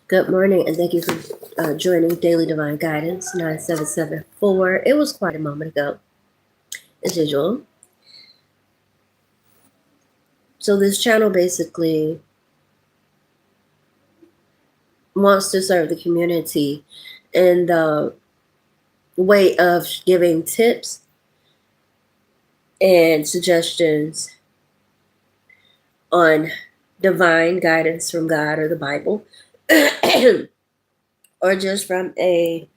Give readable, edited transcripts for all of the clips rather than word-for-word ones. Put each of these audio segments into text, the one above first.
Good morning, and thank you for joining Daily Divine Guidance 9774. It was quite a moment ago, as usual. So this channel basically wants to serve the community in the way of giving tips and suggestions on divine guidance from God or the Bible, or just from a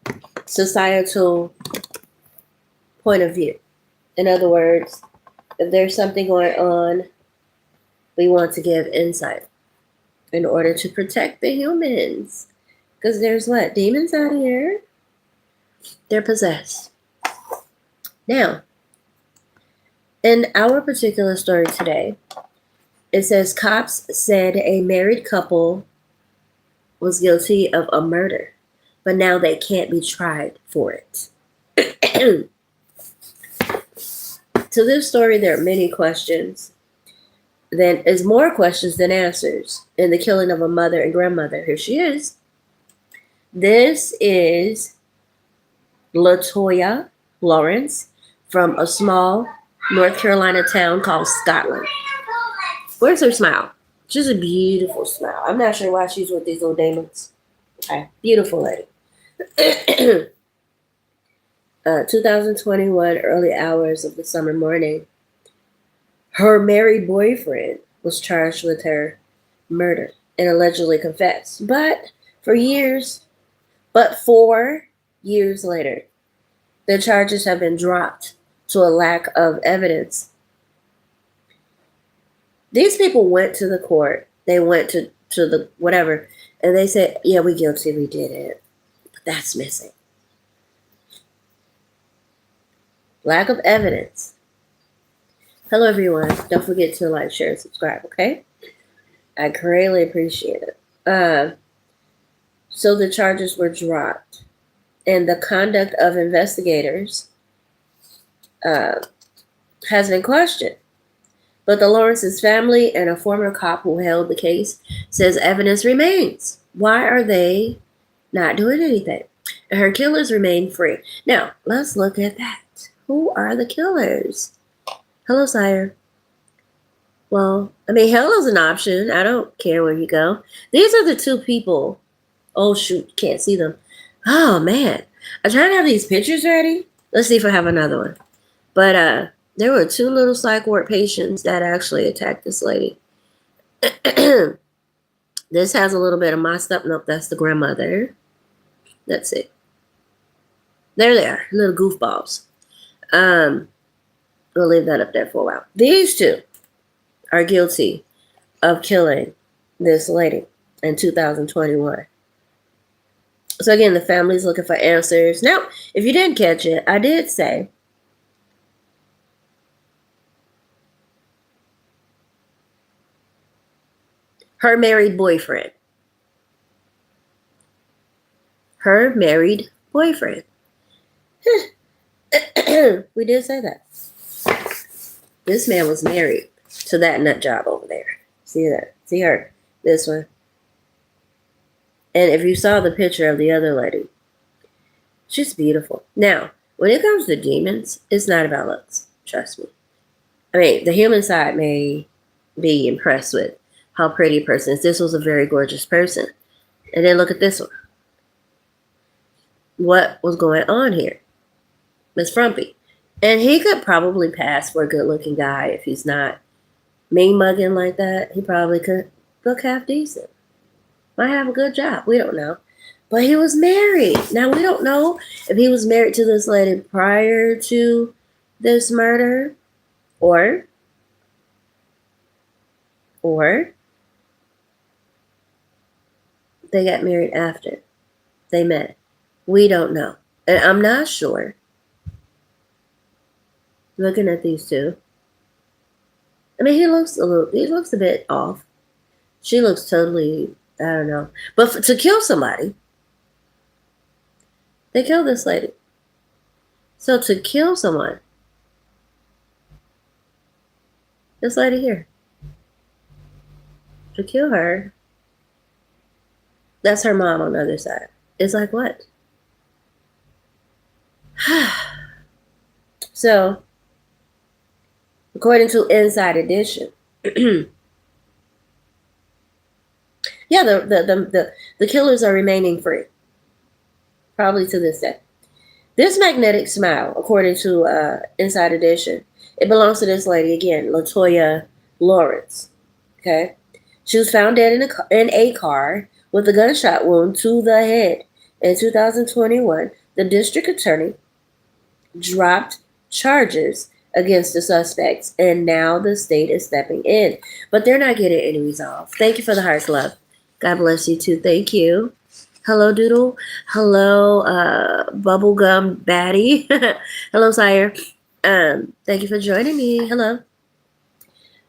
societal point of view. In other words, if there's something going on, we want to give insight in order to protect the humans. Because there's what? Demons out here? They're possessed. Now, in our particular story today, it says cops said a married couple was guilty of a murder, but now they can't be tried for it. To this story, there are many questions. Then is more questions than answers in the killing of a mother and grandmother. Here she is. This is LaToya Lawrence from a small North Carolina town called Scotland. Where's her smile? She's a beautiful smile. I'm not sure why she's with these little demons. Okay, beautiful lady. 2021, early hours of the summer morning, her married boyfriend was charged with her murder and allegedly confessed. But 4 years later, the charges have been dropped to a lack of evidence. These people went to the court. They went to the whatever, and they said, yeah, we guilty, we did it. But that's missing. Lack of evidence. Hello, everyone. Don't forget to like, share, and subscribe, okay? I greatly appreciate it. So the charges were dropped, and the conduct of investigators has been questioned. But the Lawrence's family and a former cop who held the case says evidence remains. Why are they not doing anything? And her killers remain free. Now, let's look at that. Who are the killers? Hello, sire. Well, I mean, hello's an option. I don't care where you go. These are the two people. Oh, shoot. Can't see them. Oh, man. I'm trying to have these pictures ready. Let's see if I have another one. But, there were 2 little psych ward patients that actually attacked this lady. This has a little bit of my stuff. Nope, that's the grandmother. That's it. There they are, little goofballs. We'll leave that up there for a while. These 2 are guilty of killing this lady in 2021. So again, the family's looking for answers. Now, if you didn't catch it, I did say her married boyfriend. Her married boyfriend. We did say that. This man was married to that nut job over there. See that? See her? This one. And if you saw the picture of the other lady, she's beautiful. Now, when it comes to demons, it's not about looks. Trust me. I mean, the human side may be impressed with how pretty a person is. This was a very gorgeous person. And then look at this one. What was going on here? Miss Frumpy. And he could probably pass for a good-looking guy if he's not mean-mugging like that. He probably could look half decent. Might have a good job. We don't know. But he was married. Now, we don't know if he was married to this lady prior to this murder or they got married after they met. We don't know. And I'm not sure. Looking at these two. I mean, he looks a bit off. She looks totally, I don't know. But to kill somebody, they killed this lady. So to kill someone, this lady here, to kill her, that's her mom on the other side. It's like, what? So, according to Inside Edition, yeah, the killers are remaining free, probably to this day. This magnetic smile, according to Inside Edition, it belongs to this lady again, Latoya Lawrence. Okay, she was found dead in a car with a gunshot wound to the head. In 2021, the district attorney dropped charges against the suspects, and now the state is stepping in. But they're not getting any resolve. Thank you for the hearts, love. God bless you too. Thank you. Hello, Doodle. Hello, Bubblegum Batty. Hello, Sire. Thank you for joining me. Hello.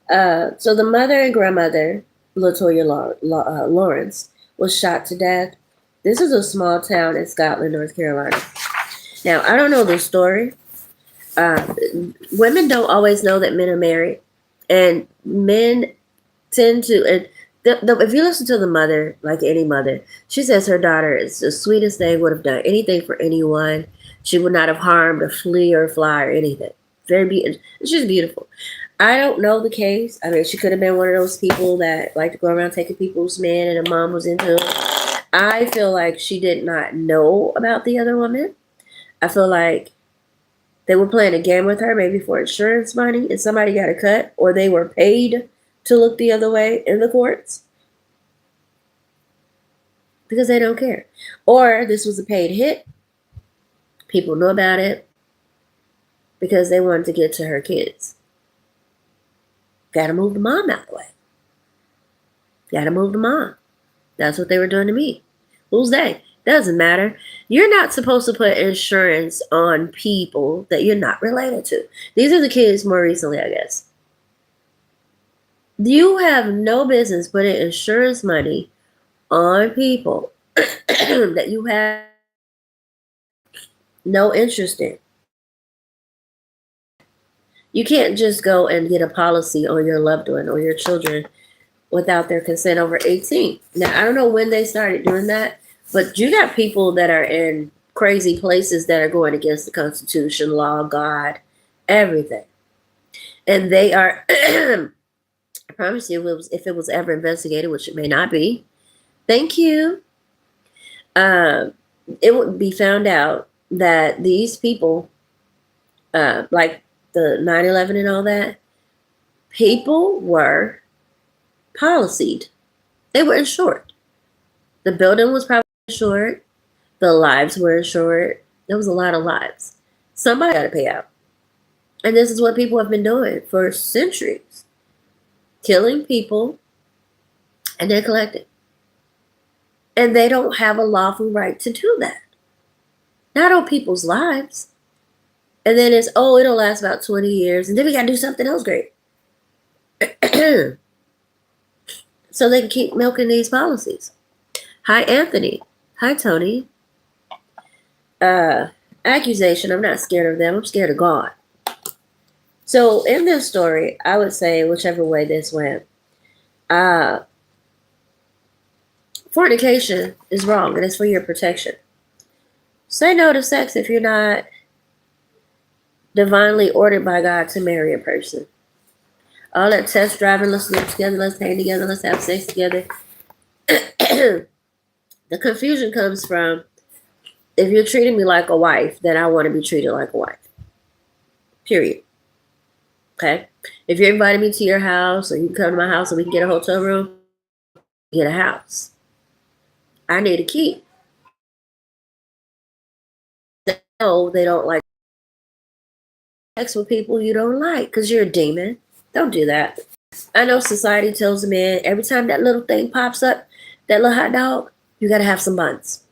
So the mother and grandmother, Latoya Lawrence, was shot to death. This is a small town in Scotland, North Carolina. Now, I don't know the story. Women don't always know that men are married, and men tend to. And if you listen to the mother, like any mother, she says her daughter is the sweetest thing, would have done anything for anyone. She would not have harmed a flea or a fly or anything. Very beautiful. She's beautiful. I don't know the case. I mean, she could have been one of those people that like to go around taking people's men, and a mom was into it. I feel like she did not know about the other woman. I feel like they were playing a game with her, maybe for insurance money, and somebody got a cut, or they were paid to look the other way in the courts because they don't care. Or this was a paid hit. People know about it because they wanted to get to her kids. Got to move the mom out the way. Got to move the mom. That's what they were doing to me. Who's they? Doesn't matter. You're not supposed to put insurance on people that you're not related to. These are the kids more recently, I guess. You have no business putting insurance money on people that you have no interest in. You can't just go and get a policy on your loved one or your children without their consent over 18. Now, I don't know when they started doing that, but you got people that are in crazy places that are going against the Constitution, law, God, everything. And they are, I promise you, if it was ever investigated, which it may not be, thank you, it would be found out that these people, like the 9/11 and all that, people were policied. They were insured. The building was probably insured. The lives were insured. There was a lot of lives. Somebody got to pay out. And this is what people have been doing for centuries. Killing people and then collecting. And they don't have a lawful right to do that. Not on people's lives. And then it's, it'll last about 20 years. And then we got to do something else great. So they can keep milking these policies. Hi, Anthony. Hi, Tony. Accusation. I'm not scared of them. I'm scared of God. So in this story, I would say whichever way this went, fornication is wrong, and it's for your protection. Say no to sex if you're not divinely ordered by God to marry a person. All that test driving, let's live together, let's hang together, let's have sex together. The confusion comes from, if you're treating me like a wife, then I want to be treated like a wife. Period. Okay? If you're inviting me to your house, or you can come to my house and we can get a hotel room, get a house. I need a key. No, they don't like sex with people you don't like because you're a demon. Don't do that. I know society tells a man every time that little thing pops up, that little hot dog, you got to have some buns.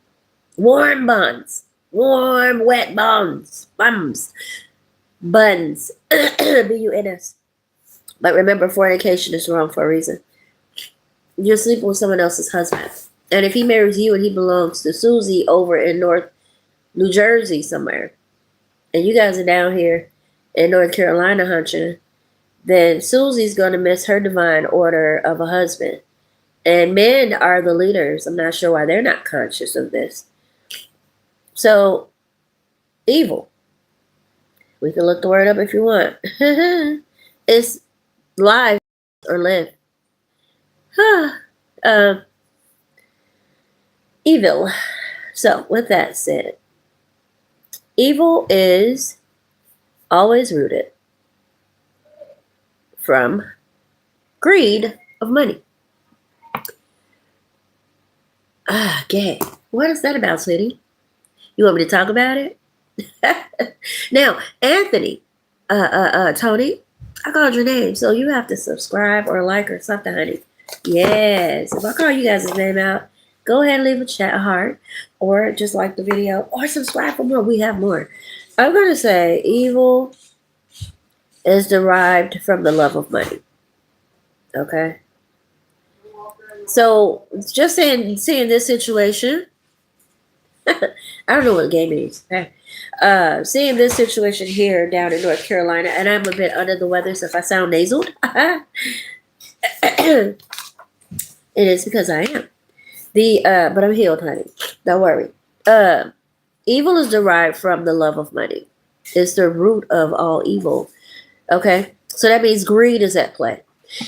Warm buns. Warm, wet buns. Buns. buns. But remember, fornication is wrong for a reason. You're sleeping with someone else's husband. And if he marries you and he belongs to Susie over in North New Jersey somewhere, and you guys are down here in North Carolina hunching, then Susie's going to miss her divine order of a husband. And men are the leaders. I'm not sure why they're not conscious of this. So, evil. We can look the word up if you want. It's live or live. Evil. So, with that said, evil is always rooted from greed of money. Gay. What is that about, sweetie? You want me to talk about it? Now, Anthony, Tony, I called your name, so you have to subscribe or like or something, honey. Yes. If I call you guys' name out, go ahead and leave a chat, a heart, or just like the video, or subscribe for more. We have more. I'm going to say evil is derived from the love of money. Okay? So, just seeing this situation, I don't know what gay means. Okay? Seeing this situation here down in North Carolina, and I'm a bit under the weather, so if I sound nasaled, it is because I am. But I'm healed, honey. Don't worry. Evil is derived from the love of money. It's the root of all evil. Okay? So that means greed is at play.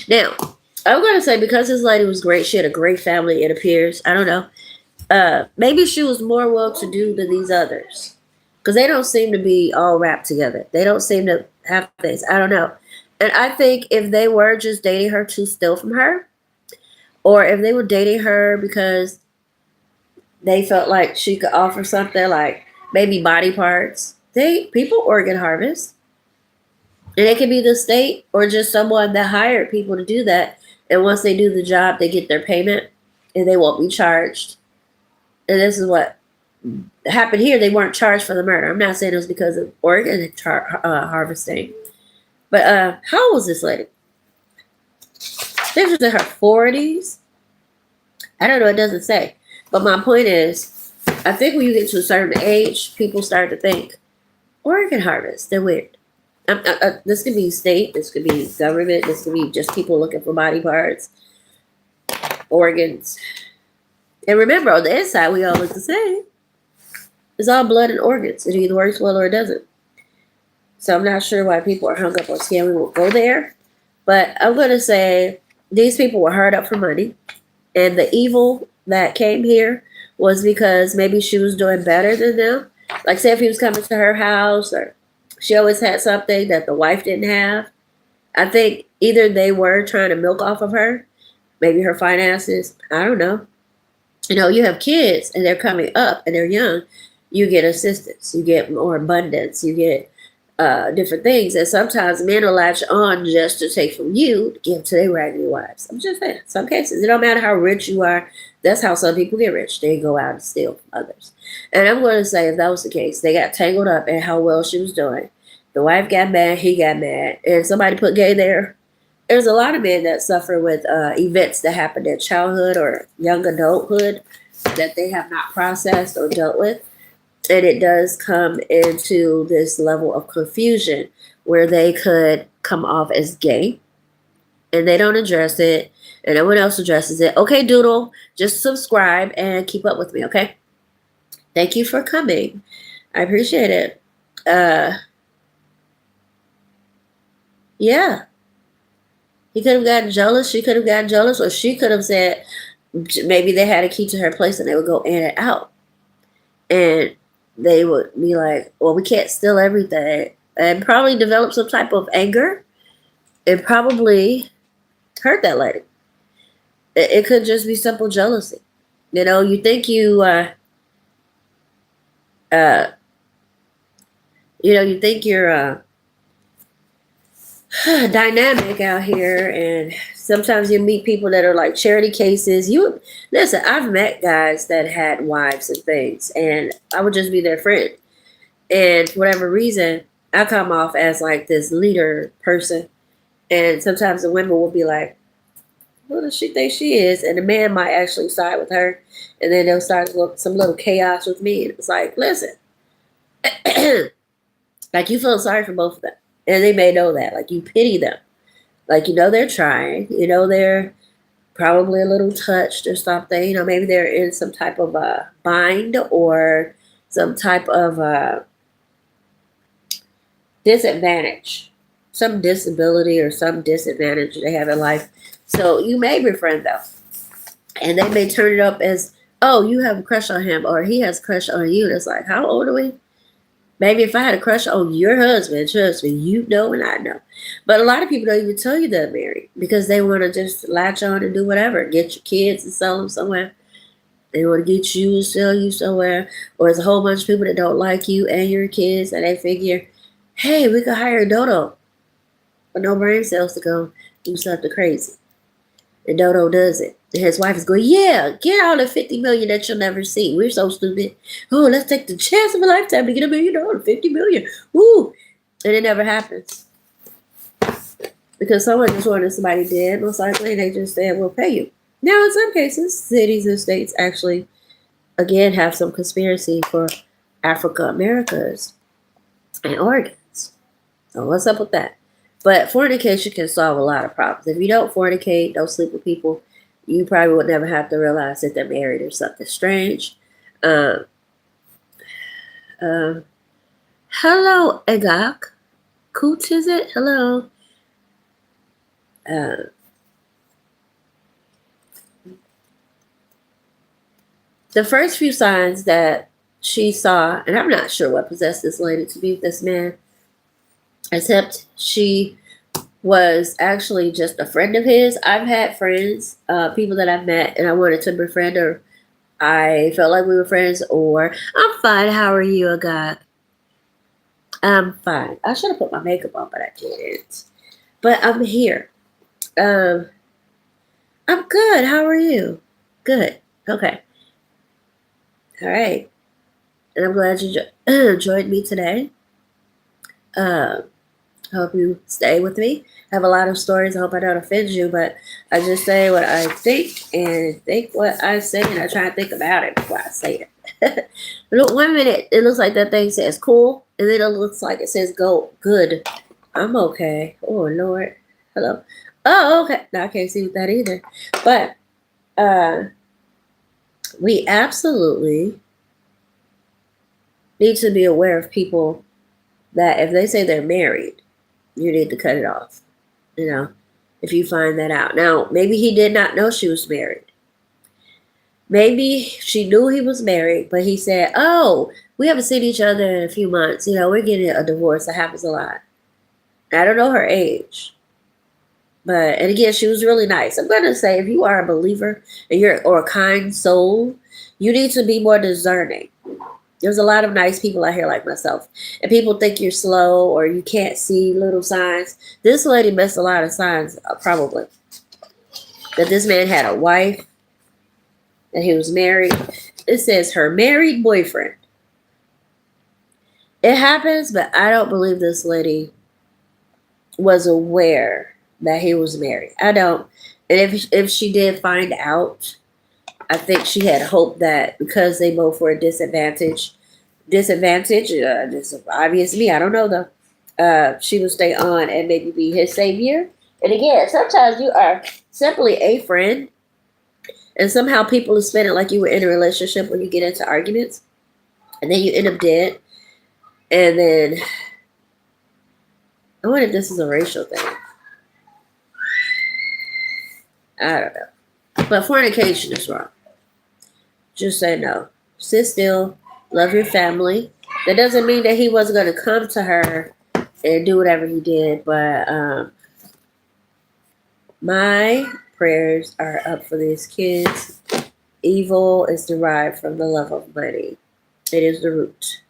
Now, I'm going to say because this lady was great, she had a great family, it appears. I don't know. Maybe she was more well-to-do than these others. Because they don't seem to be all wrapped together. They don't seem to have things. I don't know. And I think if they were just dating her to steal from her, or if they were dating her because they felt like she could offer something like maybe body parts, people organ harvest. And it could be the state or just someone that hired people to do that. And once they do the job, they get their payment and they won't be charged. And this is what happened here. They weren't charged for the murder. I'm not saying it was because of organ harvesting. But how old was this lady? She was in her 40s. I don't know. It doesn't say. But my point is, I think when you get to a certain age, people start to think, organ harvest, they're weird. This could be state, this could be government, this could be just people looking for body parts, organs. And remember, on the inside, we all look the same. It's all blood and organs. It either works well or it doesn't. So I'm not sure why people are hung up on skin. We won't go there. But I'm going to say these people were hard up for money. And the evil that came here was because maybe she was doing better than them. Like, say if he was coming to her house, or she always had something that the wife didn't have. I think either they were trying to milk off of her, maybe her finances. I don't know. You know, you have kids and they're coming up and they're young. You get assistance. You get more abundance. You get different things. And sometimes men will latch on just to take from you to give to their raggedy wives. I'm just saying. Some cases, it don't matter how rich you are. That's how some people get rich. They go out and steal from others. And I'm going to say if that was the case, they got tangled up in how well she was doing. The wife got mad. He got mad. And somebody put gay there. There's a lot of men that suffer with events that happened in childhood or young adulthood that they have not processed or dealt with. And it does come into this level of confusion where they could come off as gay and they don't address it and no one else addresses it. Okay, Doodle, just subscribe and keep up with me, okay? Thank you for coming. I appreciate it. Yeah. He could have gotten jealous. She could have gotten jealous. Or she could have said maybe they had a key to her place and they would go in and out. And they would be like, well, we can't steal everything. And probably develop some type of anger. It probably hurt that lady. It could just be simple jealousy. You know, you think you think you're dynamic out here, and sometimes you meet people that are like charity cases. You listen, I've met guys that had wives and things, and I would just be their friend. And for whatever reason, I come off as like this leader person. And sometimes the women will be like, who does she think she is? And the man might actually side with her. And then they'll start some little chaos with me. And it's like, listen, like you feel sorry for both of them. And they may know that. Like you pity them. Like you know they're trying. You know they're probably a little touched or something. You know, maybe they're in some type of a bind or some type of disadvantage, some disability or some disadvantage they have in life. So you may befriend them, and they may turn it up as, oh, you have a crush on him, or he has a crush on you. And it's like, how old are we? Maybe if I had a crush on your husband, trust me, you know and I know. But a lot of people don't even tell you they're married because they want to just latch on and do whatever, get your kids and sell them somewhere. They want to get you and sell you somewhere. Or there's a whole bunch of people that don't like you and your kids, and they figure, hey, we could hire Dodo with no brain cells to go do something crazy. And Dodo does it. And his wife is going, yeah, get all the $50 million that you'll never see. We're so stupid. Oh, let's take the chance of a lifetime to get $1 million, $50 million. Woo! And it never happens. Because someone just wanted somebody dead, most likely, and they just said, we'll pay you. Now, in some cases, cities and states actually, again, have some conspiracy for Africa Americas and organs. So what's up with that? But fornication can solve a lot of problems. If you don't fornicate, don't sleep with people, you probably would never have to realize that they're married or something strange. Hello, Egak. Cooch, is it? Hello. The first few signs that she saw, and I'm not sure what possessed this lady to be with this man, except she was actually just a friend of his. I've had friends, people that I've met, and I wanted to befriend her. I felt like we were friends, or I'm fine. How are you, a guy? I'm fine. I should have put my makeup on, but I didn't. But I'm here. I'm good. How are you? Good. Okay. All right. And I'm glad you joined me today. Hope you stay with me. I have a lot of stories. I hope I don't offend you, but I just say what I think and think what I say, and I try to think about it before I say it. Look, 1 minute, it looks like that thing says cool, and then it looks like it says go good. I'm okay. Oh, Lord. Hello. Oh, okay. No, I can't see with that either. But we absolutely need to be aware of people that if they say they're married, you need to cut it off. You know, if you find that out. Now, maybe he did not know she was married. Maybe she knew he was married, but he said, oh, we haven't seen each other in a few months. You know, we're getting a divorce. That happens a lot. I don't know her age. But, and again, she was really nice. I'm going to say if you are a believer and or a kind soul, you need to be more discerning. There's a lot of nice people out here like myself. And people think you're slow or you can't see little signs. This lady missed a lot of signs, probably. That this man had a wife, that he was married. It says her married boyfriend. It happens, but I don't believe this lady was aware that he was married. I don't. And if she did find out, I think she had hope that because they both were disadvantaged, this obvious me, I don't know though. She would stay on and maybe be his savior. And again, sometimes you are simply a friend, and somehow people are spinning like you were in a relationship when you get into arguments, and then you end up dead. And then I wonder if this is a racial thing. I don't know. But fornication is wrong. Just say no. Sit still. Love your family. That doesn't mean that he wasn't going to come to her and do whatever he did. But my prayers are up for these kids. Evil is derived from the love of money. It is the root.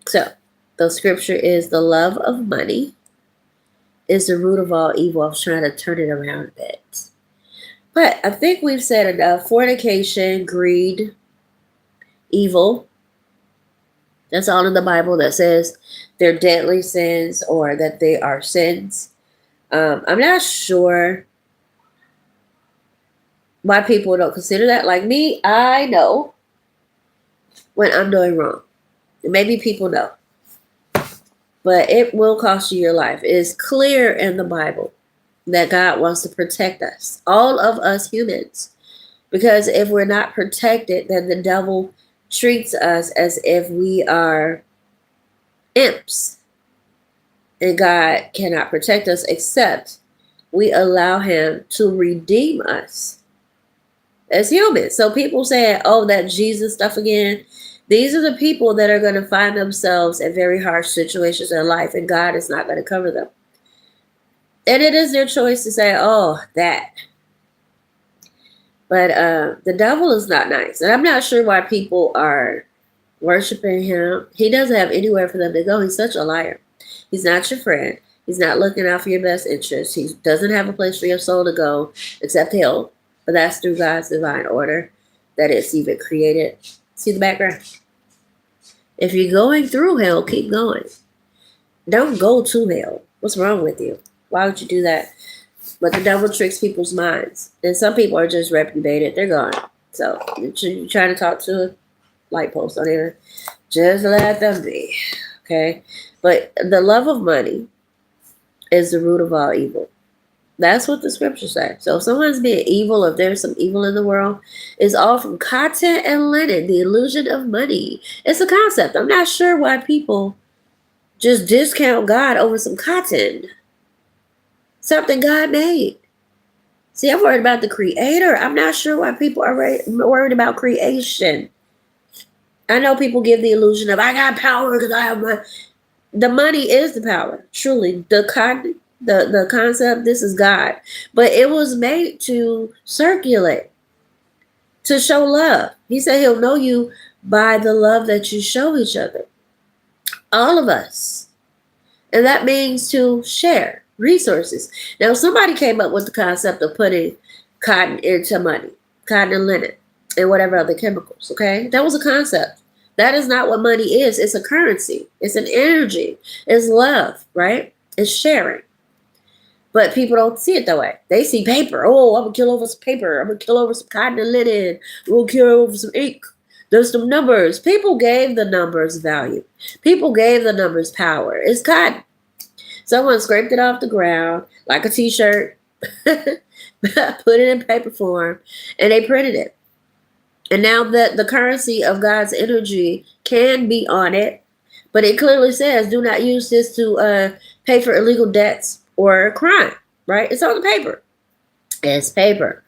So, The scripture is the love of money is the root of all evil. I was trying to turn it around a bit. But I think we've said enough. Fornication, greed, evil. That's all in the Bible that says they're deadly sins or that they are sins. I'm not sure why people don't consider that. Like me, I know when I'm doing wrong. Maybe people know. But it will cost you your life. It is clear in the Bible that God wants to protect us, all of us humans. Because if we're not protected, then the devil treats us as if we are imps. And God cannot protect us except we allow him to redeem us as humans. So people saying, oh, that Jesus stuff again. These are the people that are going to find themselves in very harsh situations in life, and God is not going to cover them. And it is their choice to say, oh, that. But the devil is not nice. And I'm not sure why people are worshiping him. He doesn't have anywhere for them to go. He's such a liar. He's not your friend. He's not looking out for your best interests. He doesn't have a place for your soul to go except hell. But that's through God's divine order that it's even created. See the background? If you're going through hell, keep going. Don't go to hell. What's wrong with you? Why would you do that? But the devil tricks people's minds. And some people are just reprobated. They're gone. So you're trying to talk to a light post on here. Just let them be. Okay? But the love of money is the root of all evil. That's what the scriptures say. So if someone's being evil, if there's some evil in the world, it's all from cotton and linen, the illusion of money. It's a concept. I'm not sure why people just discount God over some cotton. Something God made. See, I'm worried about the creator. I'm not sure why people are worried about creation. I know people give the illusion of, I got power because I have money. The money is the power. Truly. The concept, this is God. But it was made to circulate, to show love. He said he'll know you by the love that you show each other. All of us. And that means to share resources. Now, somebody came up with the concept of putting cotton into money, cotton and linen, and whatever other chemicals, okay? That was a concept. That is not what money is. It's a currency. It's an energy. It's love, right? It's sharing. But people don't see it that way. They see paper. Oh, I'm going to kill over some paper. I'm going to kill over some cotton and linen. We'll kill over some ink. There's some numbers. People gave the numbers value. People gave the numbers power. It's cotton. Someone scraped it off the ground like a t-shirt, put it in paper form, and they printed it. And now that the currency of God's energy can be on it, but it clearly says, do not use this to pay for illegal debts or crime, right? It's on the paper. It's paper.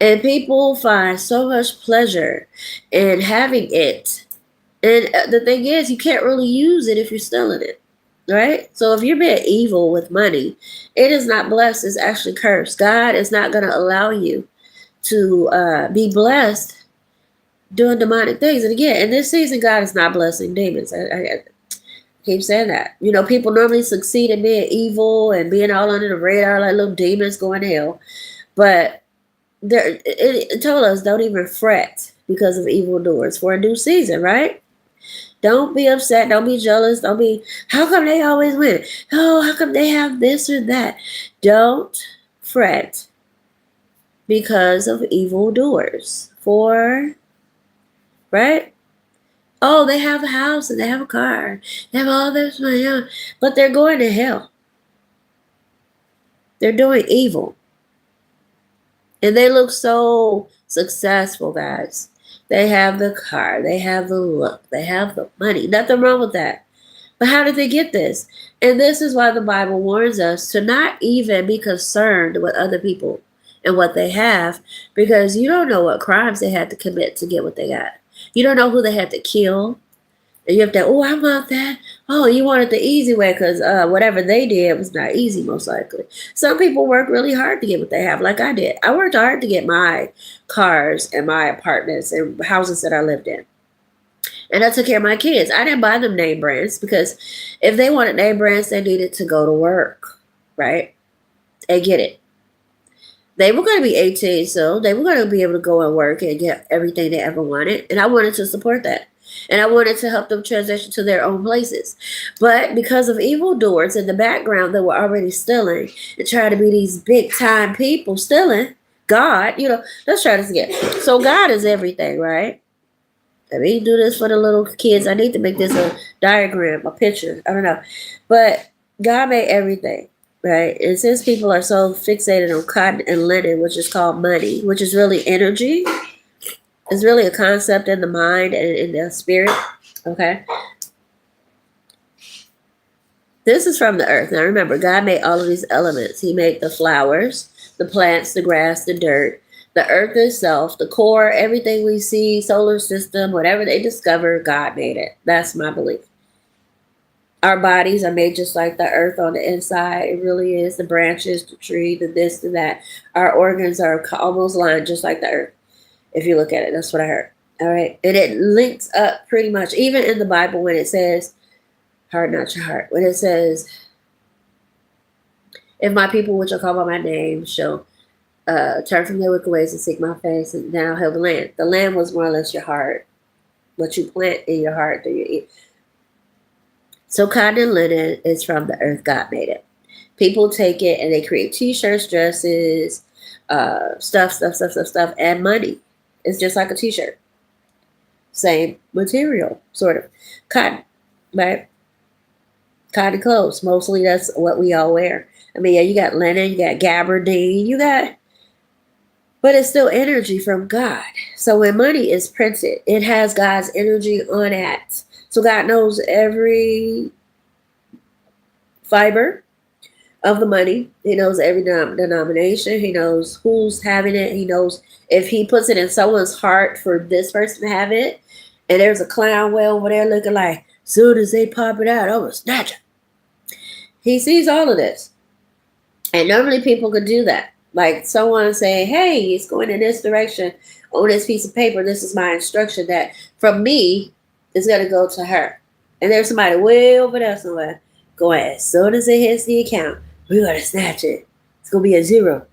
And people find so much pleasure in having it. And the thing is, you can't really use it if you're stealing it, right? So if you're being evil with money, it is not blessed. It's actually cursed. God is not going to allow you to be blessed doing demonic things. And again, in this season, God is not blessing demons. I keep saying that. You know, people normally succeed in being evil and being all under the radar like little demons going to hell. But it told us, don't even fret because of evildoers for a new season, right? Don't be upset. Don't be jealous. Don't be, how come they always win? Oh, how come they have this or that? Don't fret because of evildoers. Right? Oh, they have a house and they have a car. They have all this money, but they're going to hell. They're doing evil. And they look so successful, guys. They have the car. They have the look. They have the money. Nothing wrong with that. But how did they get this? And this is why the Bible warns us to not even be concerned with other people and what they have, because you don't know what crimes they had to commit to get what they got. You don't know who they had to kill. And you have to, oh, I want that. Oh, you want it the easy way because whatever they did was not easy, most likely. Some people work really hard to get what they have, like I did. I worked hard to get my cars and my apartments and houses that I lived in. And I took care of my kids. I didn't buy them name brands because if they wanted name brands, they needed to go to work, right? And get it. They were going to be 18, so they were going to be able to go and work and get everything they ever wanted. And I wanted to support that. And I wanted to help them transition to their own places. But because of evildoers in the background that were already stealing and trying to be these big time people stealing, God, let's try this again. So God is everything, right? Let me do this for the little kids. I need to make this a diagram, a picture. I don't know. But God made everything, right? And since people are so fixated on cotton and linen, which is called money, which is really energy, it's really a concept in the mind and in the spirit, okay? This is from the earth. Now remember, God made all of these elements. He made the flowers, the plants, the grass, the dirt, the earth itself, the core, everything we see, solar system, whatever they discover, God made it. That's my belief. Our bodies are made just like the earth on the inside. It really is. The branches, the tree, the this, the that. Our organs are almost lined just like the earth. If you look at it, that's what I heard. All right. And it links up pretty much, even in the Bible when it says, harden not your heart. When it says, if my people which are called by my name shall turn from their wicked ways and seek my face, and then I'll heal the land. The land was more or less your heart. What you plant in your heart, do you eat? So cotton and linen is from the earth. God made it. People take it and they create t-shirts, dresses, stuff, and money. It's just like a t-shirt. Same material, sort of. Cotton, right? Cotton clothes. Mostly that's what we all wear. I mean, yeah, you got linen, you got gabardine, but it's still energy from God. So when money is printed, it has God's energy on it. So God knows every fiber of the money. He knows every denomination. He knows who's having it. He knows if he puts it in someone's heart for this person to have it, and there's a clown way over there looking like, soon as they pop it out, I'm going to snatch it. He sees all of this. And normally people could do that. Like someone saying, hey, it's going in this direction on this piece of paper. This is my instruction that from me is going to go to her. And there's somebody way over there somewhere going, as soon as it hits the account, we're going to snatch it. It's going to be a zero.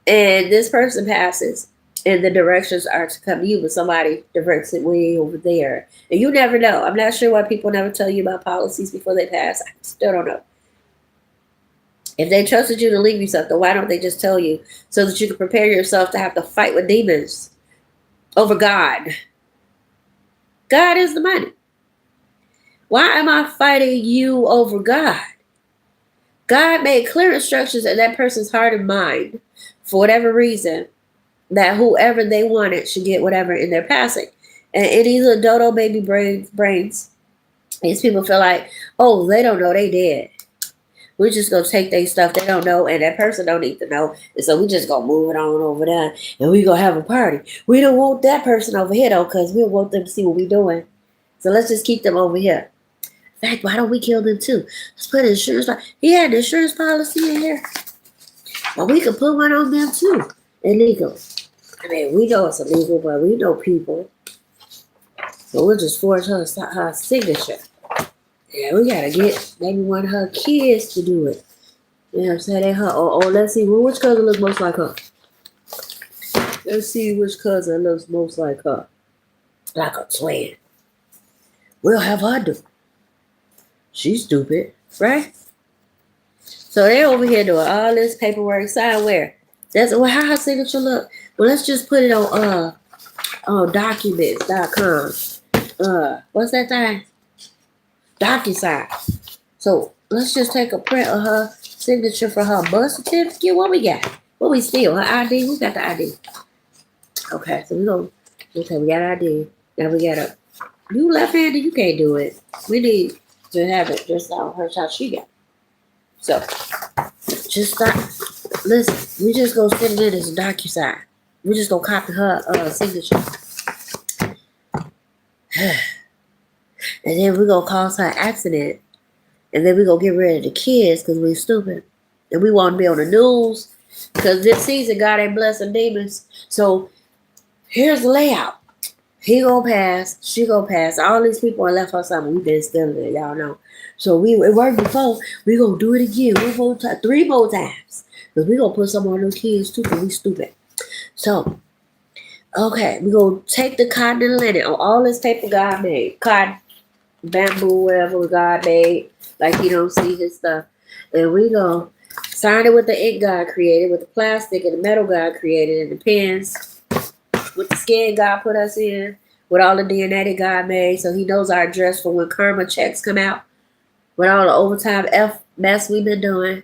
And this person passes and the directions are to come to you, but somebody directs it way over there. And you never know. I'm not sure why people never tell you about policies before they pass. I still don't know. If they trusted you to leave you something, why don't they just tell you so that you can prepare yourself to have to fight with demons over God? God is the money. Why am I fighting you over God? God made clear instructions in that person's heart and mind for whatever reason that whoever they wanted should get whatever in their passing. And in these little dodo baby brains, these people feel like, oh, they don't know, they dead. We're just going to take their stuff they don't know, and that person don't need to know. And so we just going to move it on over there, and we going to have a party. We don't want that person over here, though, because we want them to see what we're doing. So let's just keep them over here. In fact, why don't we kill them, too? Let's put insurance. He had an insurance policy in here. Well, we could put one on them, too. Illegal. I mean, we know it's illegal, but we know people. So we'll just forge her signature. Yeah, we gotta get maybe one of her kids to do it. You know what I'm saying? They her. Oh, let's see. Which cousin looks most like her? Let's see which cousin looks most like her. Like a twin. We'll have her do it. She's stupid, right? So they're over here doing all this paperwork. Sign where? That's how her signature look. Well, let's just put it on documents.com. What's that thing? DocuSign. So let's just take a print of her signature for her birth certificate. What we got? What we steal? Her ID? We got the ID. Okay, so we got ID. Now we got a. You left-handed, you can't do it. We need to have it just on her how she got. So just stop. Listen, we just gonna send it in as a DocuSign. We just gonna copy her signature. And then we're going to cause her an accident. And then we're going to get rid of the kids because we're stupid. And we want to be on the news. Because this season, God ain't blessing demons. So here's the layout. He gonna pass. She gonna pass. All these people are left us something. We been stealing it, y'all know. So it worked before. We gonna do it again. 1 more time, 3 more times. Cause we gonna put some on those kids too. Cause we stupid. So okay, we gonna take the cotton and linen on all this paper God made, cotton, bamboo, whatever God made. Like you don't see his stuff, and we gonna sign it with the ink God created, with the plastic and the metal God created, and the pens, with the skin God put us in, with all the DNA that God made, so he knows our address for when karma checks come out, with all the overtime mess we've been doing.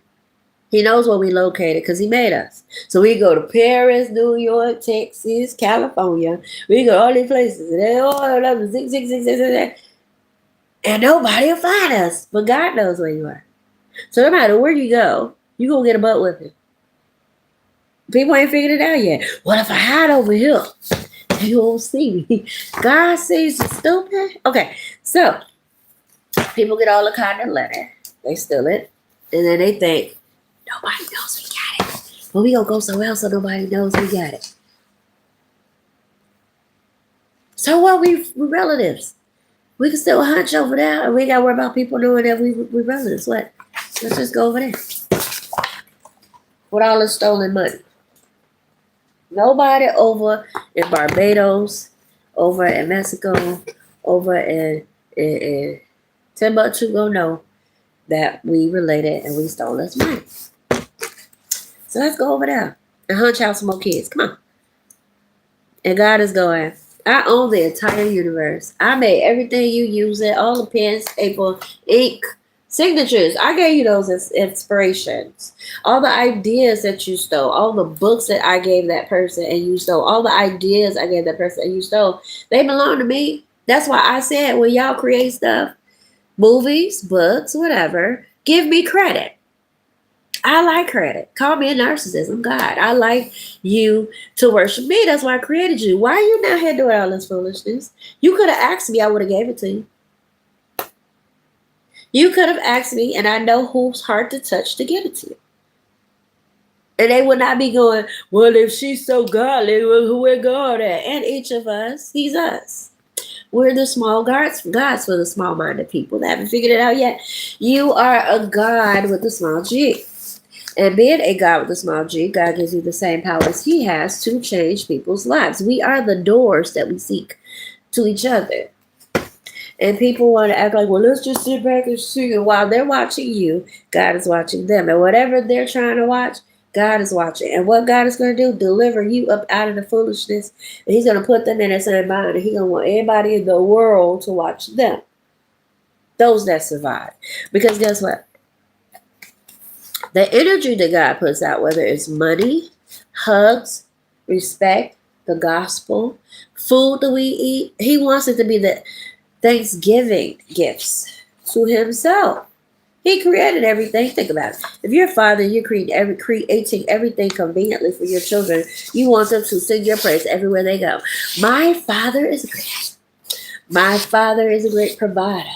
He knows where we located because he made us. So we go to Paris, New York, Texas, California. We go all these places. And they all and nobody will find us. But God knows where you are. So no matter where you go, you going to get a butt whipping. People ain't figured it out yet. What if I hide over here? You won't see me. God sees you, stupid. Okay, so people get all the kind of letter. They steal it. And then they think, nobody knows we got it. But we gonna go somewhere else so nobody knows we got it. So what? We relatives. We can still hunch over there, and we gotta worry about people knowing that we relatives. What? Let's just go over there with all the stolen money. Nobody over in Barbados, over in Mexico, over in Timbuktu gonna know that we related and we stole this money. So let's go over there and hunch out some more kids. Come on. And God is going, I own the entire universe. I made everything you use it, all the pens, paper, ink, signatures. I gave you those as inspirations. All the ideas that you stole, all the books that I gave that person and you stole, all the ideas I gave that person and you stole, they belong to me. That's why I said when y'all create stuff, movies, books, whatever, give me credit. I like credit. Call me a narcissist. I'm God. I like you to worship me. That's why I created you. Why are you not here doing all this foolishness? You could have asked me. I would have gave it to you. You could have asked me, and I know whose heart to touch to give it to you. And they would not be going, well, if she's so godly, well, where God at? And each of us, he's us. We're the small gods for the small-minded people that haven't figured it out yet. You are a God with a small G. And being a God with a small G, God gives you the same powers he has to change people's lives. We are the doors that we seek to each other. And people want to act like, well, let's just sit back and see. And while they're watching you, God is watching them. And whatever they're trying to watch, God is watching. And what God is going to do, deliver you up out of the foolishness. And he's going to put them in the same mind. And he's going to want everybody in the world to watch them. Those that survive. Because guess what? The energy that God puts out, whether it's money, hugs, respect, the gospel, food that we eat, he wants it to be the Thanksgiving gifts to himself. He created everything. Think about it. If you're a father, you're creating everything conveniently for your children. You want them to sing your praise everywhere they go. My father is great. My father is a great provider.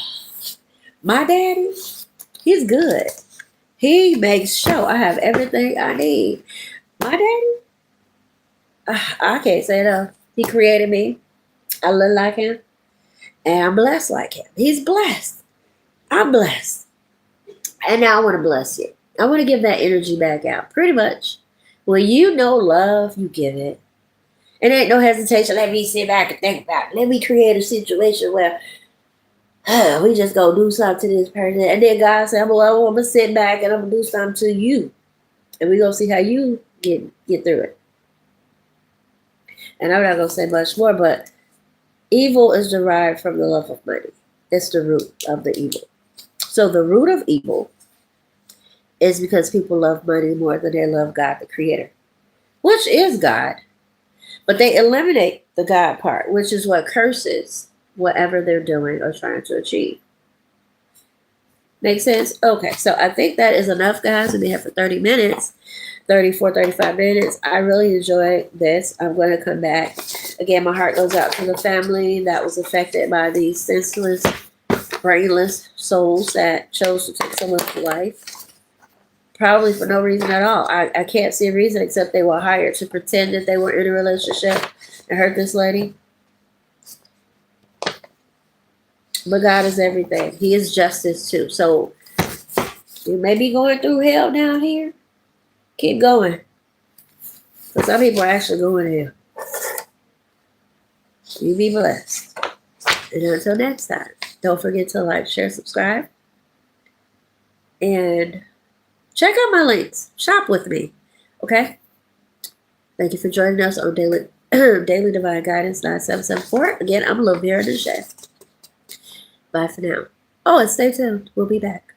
My daddy, he's good. He makes sure I have everything I need. My daddy, I can't say enough. He created me. I look like him. And I'm blessed like him. He's blessed. I'm blessed. And now I want to bless you. I want to give that energy back out. Pretty much. When you know love, you give it. And ain't no hesitation. Let me sit back and think about it. Let me create a situation where we just go do something to this person. And then God said, well, I'm going to sit back and I'm going to do something to you. And we're going to see how you get through it. And I'm not going to say much more, but evil is derived from the love of money. It's the root of the evil. So the root of evil is because people love money more than they love God, the creator, which is God. But they eliminate the God part, which is what curses whatever they're doing or trying to achieve. Make sense? Okay, so I think that is enough, guys. We've been here for 30 minutes, 35 minutes. I really enjoyed this. I'm going to come back. Again, my heart goes out to the family that was affected by these senseless, brainless souls that chose to take someone's life. Probably for no reason at all. I can't see a reason except they were hired to pretend that they were in a relationship and hurt this lady. But God is everything. He is justice too. So you may be going through hell down here. Keep going. Because some people are actually going here. You be blessed. And until next time, don't forget to like, share, subscribe. And check out my links. Shop with me. Okay? Thank you for joining us on Daily Divine Guidance 9774. Again, I'm Lavera the Chef. Bye for now. Oh, and stay tuned. We'll be back.